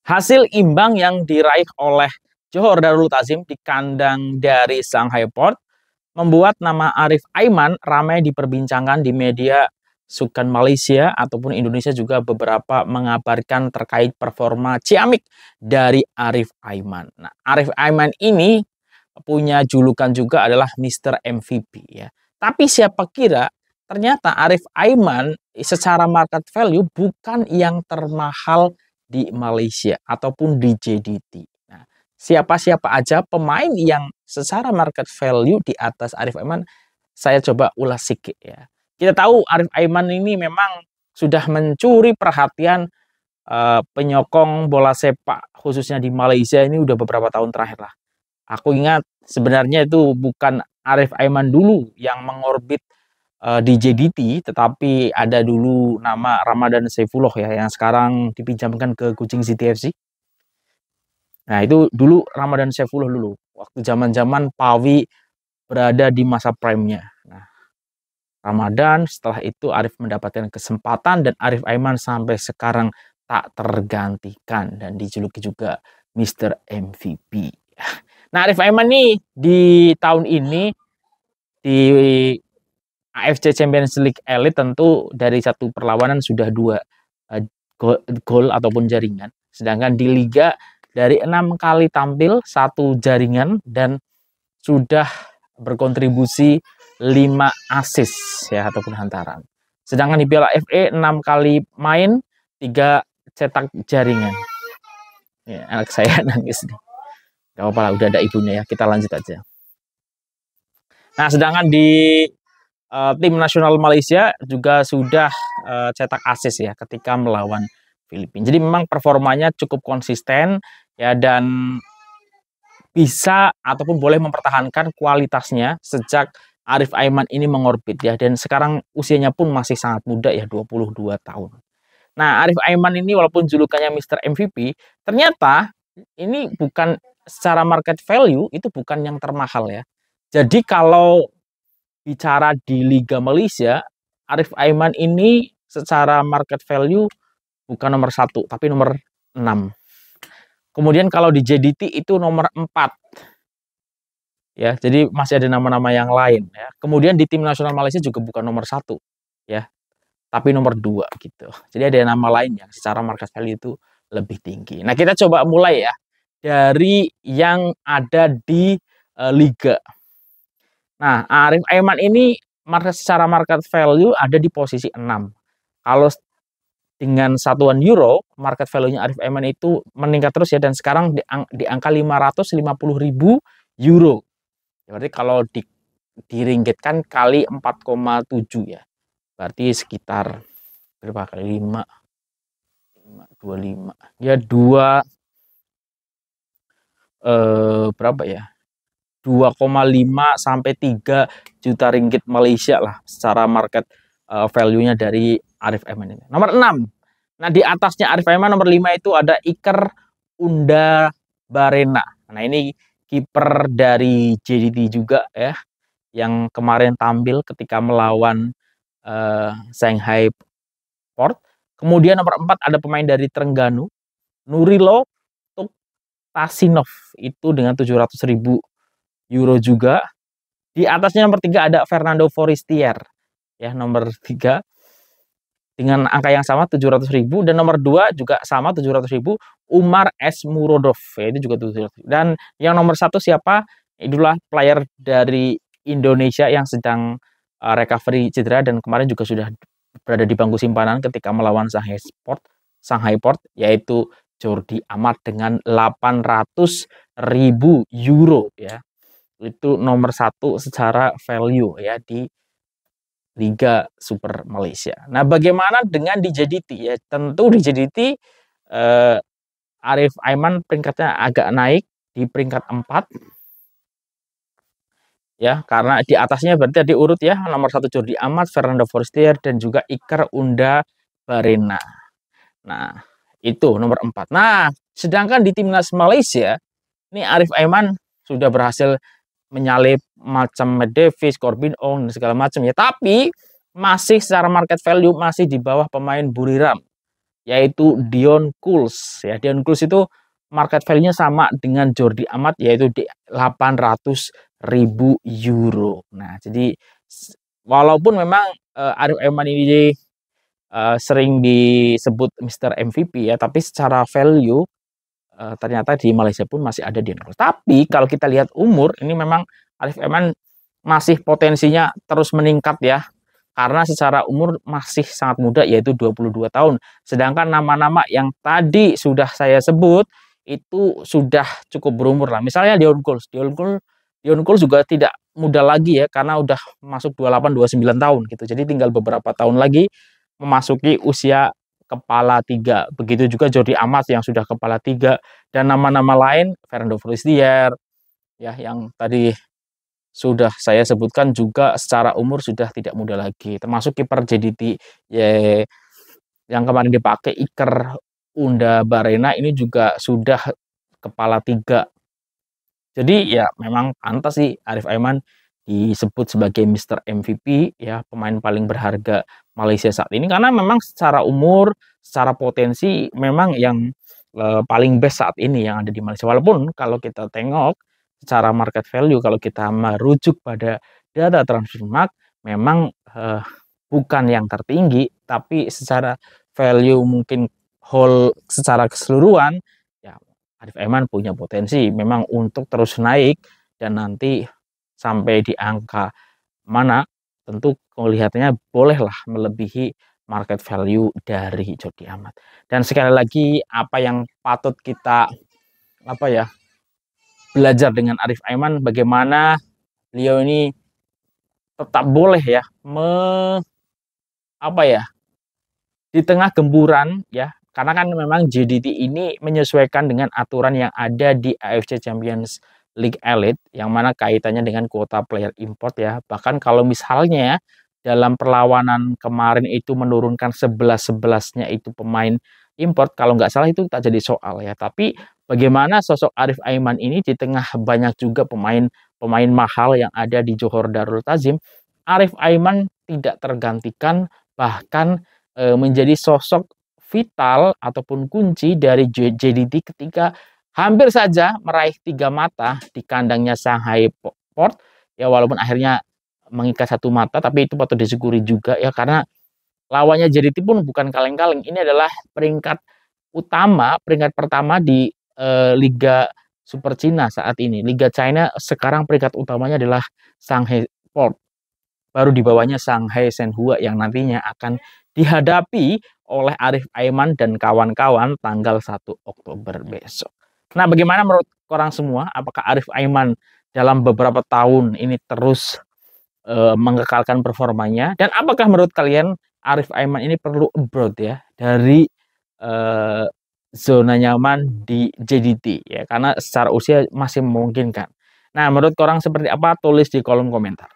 Hasil imbang yang diraih oleh Johor Darul Ta'zim di kandang dari Shanghai Port membuat nama Arif Aiman ramai diperbincangkan di media sukan Malaysia ataupun Indonesia juga beberapa mengabarkan terkait performa ciamik dari Arif Aiman. Nah, Arif Aiman ini punya julukan juga adalah Mr. MVP ya. Tapi siapa kira ternyata Arif Aiman secara market value bukan yang termahal di Malaysia ataupun di JDT. Nah, siapa-siapa aja pemain yang secara market value di atas Arif Aiman, saya coba ulas sedikit ya. Kita tahu Arif Aiman ini memang sudah mencuri perhatian penyokong bola sepak khususnya di Malaysia ini udah beberapa tahun terakhir lah. Aku ingat sebenarnya itu bukan Arif Aiman dulu yang mengorbit di JDT, tetapi ada dulu nama Ramadan Saifullah ya yang sekarang dipinjamkan ke Kuching City FC. Nah, itu dulu Ramadan Saifullah dulu waktu zaman-zaman Pawi berada di masa prime-nya. Nah, Ramadan setelah itu Arif mendapatkan kesempatan dan Arif Aiman sampai sekarang tak tergantikan dan dijuluki juga Mr. MVP. Nah, Arif Aiman nih di tahun ini di AFC Champions League Elite tentu dari satu perlawanan sudah 2 gol ataupun jaringan. Sedangkan di Liga dari 6 kali tampil 1 jaringan dan sudah berkontribusi 5 assist ya ataupun hantaran. Sedangkan di Piala FA 6 kali main 3 cetak jaringan. Ya, anak saya nangis nih. Gak apa-apa lah, udah ada ibunya ya. Kita lanjut aja. Nah, sedangkan di tim nasional Malaysia juga sudah cetak assist ya ketika melawan Filipina. Jadi memang performanya cukup konsisten ya dan bisa ataupun boleh mempertahankan kualitasnya sejak Arif Aiman ini mengorbit ya dan sekarang usianya pun masih sangat muda ya 22 tahun. Nah, Arif Aiman ini walaupun julukannya Mr. MVP, ternyata ini bukan secara market value itu bukan yang termahal ya. Jadi kalau bicara di Liga Malaysia, Arif Aiman ini secara market value bukan nomor 1, tapi nomor 6. Kemudian kalau di JDT itu nomor 4. Ya, jadi masih ada nama-nama yang lain ya. Kemudian di tim nasional Malaysia juga bukan nomor 1 ya, tapi nomor 2 gitu. Jadi ada nama lain yang secara market value itu lebih tinggi. Nah, kita coba mulai ya dari yang ada di Liga. Nah, Arif Aiman ini secara market value ada di posisi 6. Kalau dengan satuan euro, market value-nya Arif Aiman itu meningkat terus ya dan sekarang di angka 550.000 euro. Berarti kalau diringgitkan kali 4,7 ya. Berarti sekitar berapa kali 5 25. Ya 2 berapa ya? 2,5 sampai 3 juta ringgit Malaysia lah secara market value-nya dari Arif Aiman ini. Nomor 6. Nah, di atasnya Arif Aiman nomor 5 itu ada Iker Unda Barena. Nah, ini kiper dari JDT juga ya yang kemarin tampil ketika melawan Shanghai Port. Kemudian nomor 4 ada pemain dari Terengganu, Nurilo Tasinov itu dengan 700.000 euro juga. Di atasnya nomor 3 ada Fernando Forestier ya nomor 3 dengan angka yang sama 700.000 dan nomor 2 juga sama 700.000 Umar S Murodov ya, itu juga 700.000. Dan yang nomor 1 siapa? Itulah player dari Indonesia yang sedang recovery cedera dan kemarin juga sudah berada di bangku simpanan ketika melawan Shanghai Port yaitu Jordi Amat dengan 800.000 euro ya. Itu nomor 1 secara value ya di Liga Super Malaysia. Nah, bagaimana dengan di JDT ya? Tentu di JDT Arif Aiman peringkatnya agak naik di peringkat 4 ya, karena di atasnya berarti diurut ya, nomor 1 Jordi Amat, Fernando Forestier dan juga Iker Unda Barena. Nah, itu nomor 4. Nah, sedangkan di timnas Malaysia ini Arif Aiman sudah berhasil menyalip macam Matt Davis, Corbin Ong dan segala macam ya. Tapi masih secara market value masih di bawah pemain Buriram. yaitu Dion Kuls ya. Dion Kuls itu market value-nya sama dengan Jordi Amat, yaitu di 800.000 euro. Nah, jadi walaupun memang Arif Aiman ini sering disebut Mr. MVP ya, tapi secara value ternyata di Malaysia pun masih ada Dion Kuls. Tapi kalau kita lihat umur, ini memang Arif Aiman masih potensinya terus meningkat ya. Karena secara umur masih sangat muda, yaitu 22 tahun. Sedangkan nama-nama yang tadi sudah saya sebut itu sudah cukup berumur lah. Misalnya Dion Kuls. Dion Kuls juga tidak muda lagi ya, karena udah masuk 28 29 tahun gitu. Jadi tinggal beberapa tahun lagi memasuki usia kepala tiga. Begitu juga Jordi Amat yang sudah kepala tiga, dan nama-nama lain Fernando Forestier ya, yang tadi sudah saya sebutkan juga secara umur sudah tidak muda lagi. Termasuk kiper JDT ya, yang kemarin dipakai Iker Unda Barena ini juga sudah kepala tiga. Jadi ya memang pantas sih Arif Aiman disebut sebagai Mr. MVP ya, pemain paling berharga Malaysia saat ini, karena memang secara umur, secara potensi memang yang paling best saat ini yang ada di Malaysia. Walaupun kalau kita tengok secara market value, kalau kita merujuk pada data Transfermarkt, memang bukan yang tertinggi, tapi secara value mungkin whole secara keseluruhan ya, Arif Aiman punya potensi memang untuk terus naik, dan nanti sampai di angka mana tentu melihatnya bolehlah melebihi market value dari Jordi Amat. Dan sekali lagi, apa yang patut kita belajar dengan Arif Aiman, bagaimana beliau ini tetap boleh ya di tengah gemburan ya, karena kan memang JDT ini menyesuaikan dengan aturan yang ada di AFC Champions League Elite, yang mana kaitannya dengan kuota player import ya. Bahkan kalau misalnya dalam perlawanan kemarin itu menurunkan 11-11-nya itu pemain import, kalau nggak salah itu tak jadi soal ya. Tapi bagaimana sosok Arif Aiman ini di tengah banyak juga pemain mahal yang ada di Johor Darul Ta'zim, Arif Aiman tidak tergantikan, bahkan menjadi sosok vital ataupun kunci dari JDT ketika hampir saja meraih 3 mata di kandangnya Shanghai Port ya, walaupun akhirnya mengikat 1 mata, tapi itu patut disyukuri juga ya, karena lawannya JDT pun bukan kaleng-kaleng. Ini adalah peringkat pertama di Liga Super Cina saat ini. Liga China sekarang peringkat utamanya adalah Shanghai Port. Baru di bawahnya Shanghai Shenhua yang nantinya akan dihadapi oleh Arif Aiman dan kawan-kawan tanggal 1 Oktober besok. Nah, bagaimana menurut orang semua? Apakah Arif Aiman dalam beberapa tahun ini terus mengekalkan performanya? Dan apakah menurut kalian Arif Aiman ini perlu abroad ya dari zona nyaman di JDT ya, karena secara usia masih memungkinkan. Nah, menurut orang seperti apa? Tulis di kolom komentar.